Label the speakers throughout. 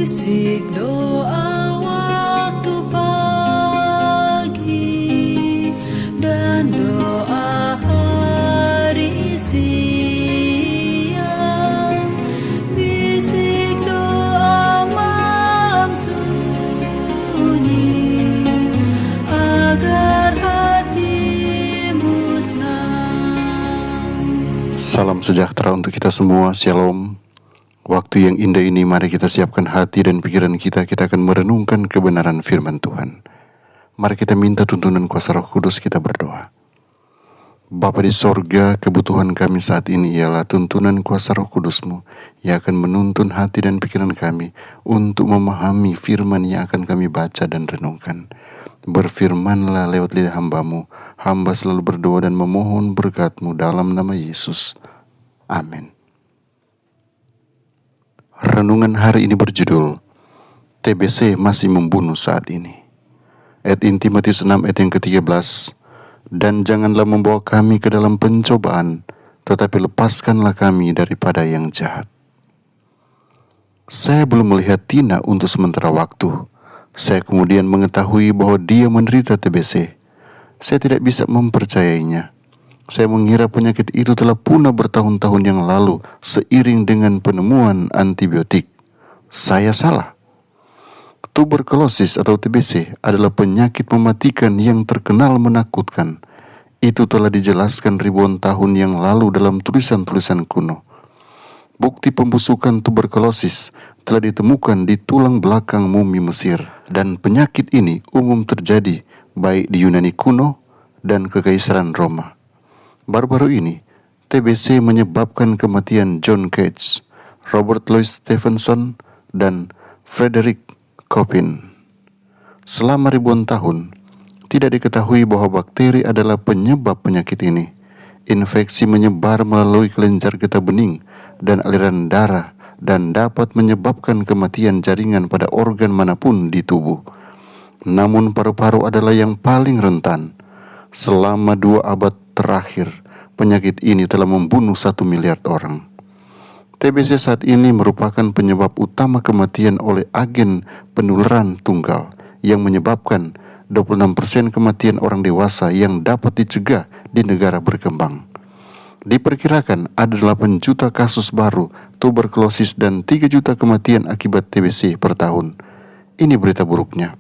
Speaker 1: Bisik doa waktu pagi dan doa hari siang, bisik doa malam sunyi agar hatimu senang.
Speaker 2: Salam sejahtera untuk kita semua, Shalom. Waktu yang indah ini mari kita siapkan hati dan pikiran kita akan merenungkan kebenaran firman Tuhan. Mari kita minta tuntunan kuasa Roh Kudus, kita berdoa. Bapa di sorga, kebutuhan kami saat ini ialah tuntunan kuasa Roh Kudus-Mu yang akan menuntun hati dan pikiran kami untuk memahami firman yang akan kami baca dan renungkan. Berfirmanlah lewat lidah hamba-Mu. Hamba selalu berdoa dan memohon berkat-Mu dalam nama Yesus. Amin. Renungan hari ini berjudul TBC masih membunuh saat ini. Ayat inti Matius 6 ayat yang ke-13. Dan janganlah membawa kami ke dalam pencobaan, tetapi lepaskanlah kami daripada yang jahat. Saya belum melihat Tina untuk sementara waktu. Saya kemudian mengetahui bahwa dia menderita TBC. Saya tidak bisa mempercayainya. Saya mengira penyakit itu telah punah bertahun-tahun yang lalu seiring dengan penemuan antibiotik. Saya salah. Tuberkulosis atau TBC adalah penyakit mematikan yang terkenal menakutkan. Itu telah dijelaskan ribuan tahun yang lalu dalam tulisan-tulisan kuno. Bukti pembusukan tuberkulosis telah ditemukan di tulang belakang mumi Mesir, dan penyakit ini umum terjadi baik di Yunani kuno dan Kekaisaran Roma. Baru-baru ini, TBC menyebabkan kematian John Cage, Robert Louis Stevenson, dan Frederick Chopin. Selama ribuan tahun, tidak diketahui bahwa bakteri adalah penyebab penyakit ini. Infeksi menyebar melalui kelenjar getah bening dan aliran darah dan dapat menyebabkan kematian jaringan pada organ manapun di tubuh. Namun paru-paru adalah yang paling rentan. Selama 2 abad terakhir, penyakit ini telah membunuh 1 miliar orang. TBC saat ini merupakan penyebab utama kematian oleh agen penularan tunggal yang menyebabkan 26% kematian orang dewasa yang dapat dicegah di negara berkembang. Diperkirakan ada 8 juta kasus baru tuberkulosis dan 3 juta kematian akibat TBC per tahun. Ini berita buruknya.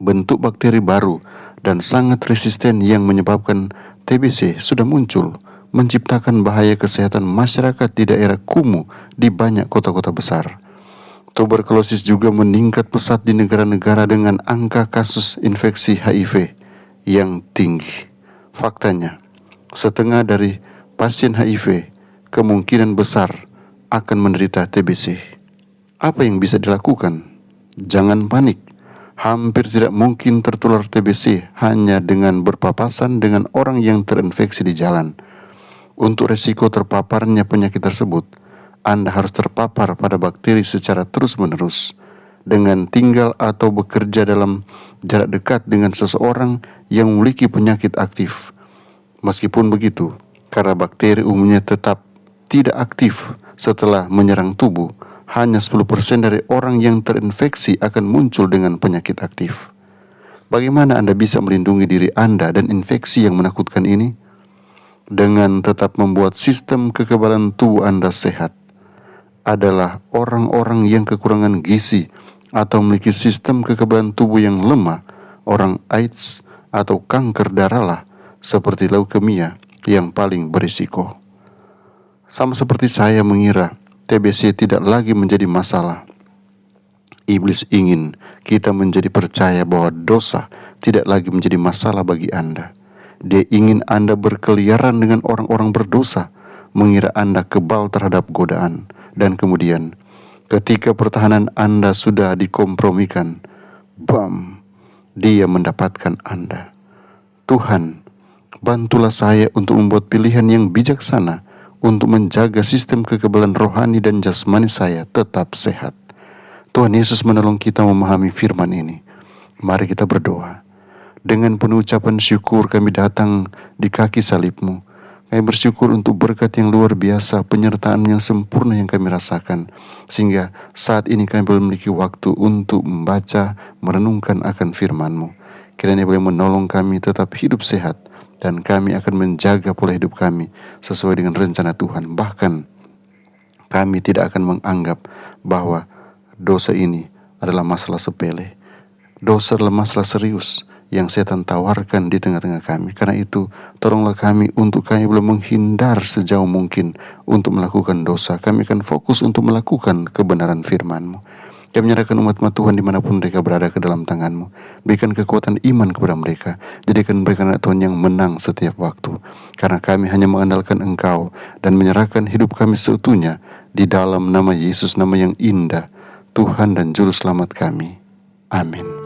Speaker 2: Bentuk bakteri baru dan sangat resisten yang menyebabkan TBC sudah muncul, menciptakan bahaya kesehatan masyarakat di daerah kumuh di banyak kota-kota besar. Tuberkulosis juga meningkat pesat di negara-negara dengan angka kasus infeksi HIV yang tinggi. Faktanya, setengah dari pasien HIV kemungkinan besar akan menderita TBC. Apa yang bisa dilakukan? Jangan panik. Hampir tidak mungkin tertular TBC hanya dengan berpapasan dengan orang yang terinfeksi di jalan. Untuk resiko terpaparnya penyakit tersebut, Anda harus terpapar pada bakteri secara terus-menerus dengan tinggal atau bekerja dalam jarak dekat dengan seseorang yang memiliki penyakit aktif. Meskipun begitu, karena bakteri umumnya tetap tidak aktif setelah menyerang tubuh, hanya 10% dari orang yang terinfeksi akan muncul dengan penyakit aktif. Bagaimana Anda bisa melindungi diri Anda dan infeksi yang menakutkan ini? Dengan tetap membuat sistem kekebalan tubuh Anda sehat. Adalah orang-orang yang kekurangan gizi atau memiliki sistem kekebalan tubuh yang lemah, orang AIDS atau kanker darah lah, seperti leukemia yang paling berisiko. Sama seperti saya mengira TBC tidak lagi menjadi masalah. Iblis ingin kita menjadi percaya bahwa dosa tidak lagi menjadi masalah bagi Anda. Dia ingin Anda berkeliaran dengan orang-orang berdosa, mengira Anda kebal terhadap godaan, dan kemudian ketika pertahanan Anda sudah dikompromikan, bam, dia mendapatkan Anda. Tuhan, bantulah saya untuk membuat pilihan yang bijaksana untuk menjaga sistem kekebalan rohani dan jasmani saya tetap sehat. Tuhan Yesus menolong kita memahami firman ini. Mari kita berdoa. Dengan penuh ucapan syukur kami datang di kaki salib-Mu. Kami bersyukur untuk berkat yang luar biasa, penyertaan yang sempurna yang kami rasakan, sehingga saat ini kami boleh memiliki waktu untuk membaca, merenungkan akan firman-Mu. Kiranya boleh menolong kami tetap hidup sehat, dan kami akan menjaga pola hidup kami sesuai dengan rencana Tuhan. Bahkan kami tidak akan menganggap bahwa dosa ini adalah masalah sepele. Dosa adalah masalah serius yang setan tawarkan di tengah-tengah kami. Karena itu, tolonglah kami untuk kami boleh menghindar sejauh mungkin untuk melakukan dosa. Kami akan fokus untuk melakukan kebenaran firman-Mu. Kami menyerahkan umat-umat Tuhan dimanapun mereka berada ke dalam tangan-Mu. Berikan kekuatan iman kepada mereka. Jadikan mereka anak Tuhan yang menang setiap waktu. Karena kami hanya mengandalkan Engkau dan menyerahkan hidup kami seutuhnya di dalam nama Yesus, nama yang indah, Tuhan dan Juru Selamat kami. Amin.